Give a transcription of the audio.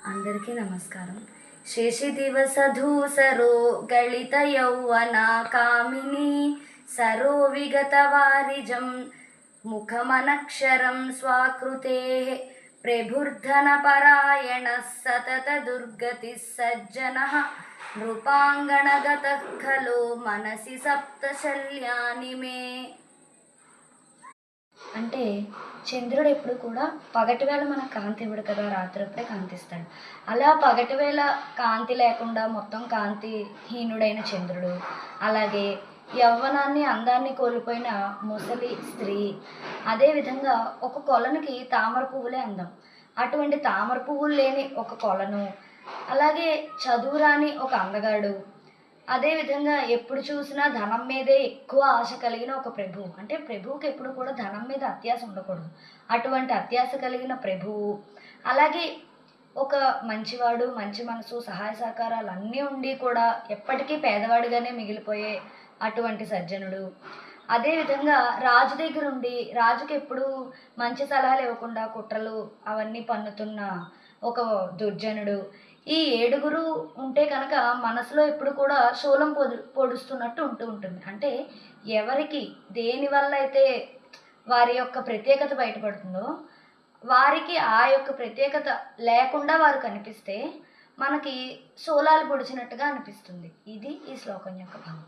అందరికీ నమస్కారం. శేషిదివసధూసరో గళిత యౌవన కామిని సరో విగత వారిజం ముఖమనక్షరం స్వాకృతే ప్రభుర్ధన పరాయణ సతత దుర్గతి సజ్జన నృపాంగణగత ఖలో మనసి సప్తశల్యాని మే. అంటే చంద్రుడు ఎప్పుడు కూడా పగటివేళ మనకు కాంతి ఇవ్వడు కదా, రాత్రప్పుడే కాంతిస్తాడు. అలా పగటివేళ కాంతి లేకుండా మొత్తం కాంతి హీనుడైన చంద్రుడు, అలాగే యవ్వనాన్ని అందాన్ని కోల్పోయిన ముసలి స్త్రీ, అదేవిధంగా ఒక కొలనుకి తామర పువ్వులే అందం, అటువంటి తామర పువ్వులు లేని ఒక కొలను, అలాగే చదువురాని ఒక అందగాడు, అదేవిధంగా ఎప్పుడు చూసినా ధనం మీదే ఎక్కువ ఆశ కలిగిన ఒక ప్రభువు. అంటే ప్రభువుకి ఎప్పుడు కూడా ధనం మీద అత్యాశ ఉండకూడదు. అటువంటి అత్యాశ కలిగిన ప్రభువు, అలాగే ఒక మంచివాడు, మంచి మనసు, సహాయ సహకారాలు అన్నీ ఉండి కూడా ఎప్పటికీ పేదవాడిగానే మిగిలిపోయే అటువంటి సజ్జనుడు, అదేవిధంగా రాజు దగ్గర ఉండి రాజుకి ఎప్పుడు మంచి సలహాలు ఇవ్వకుండా కుట్రలు అవన్నీ పన్నుతున్న ఒక దుర్జనుడు. ఈ ఏడుగురు ఉంటే కనుక మనసులో ఎప్పుడు కూడా శూలం పొడుస్తున్నట్టు ఉంటుంది. అంటే ఎవరికి దేనివల్ల అయితే వారి యొక్క ప్రత్యేకత బయటపడుతుందో వారికి ఆ యొక్క ప్రత్యేకత లేకుండా వారు కనిపిస్తే మనకి శూలాలు పొడిచినట్టుగా అనిపిస్తుంది. ఇది ఈ శ్లోకం యొక్క భావం.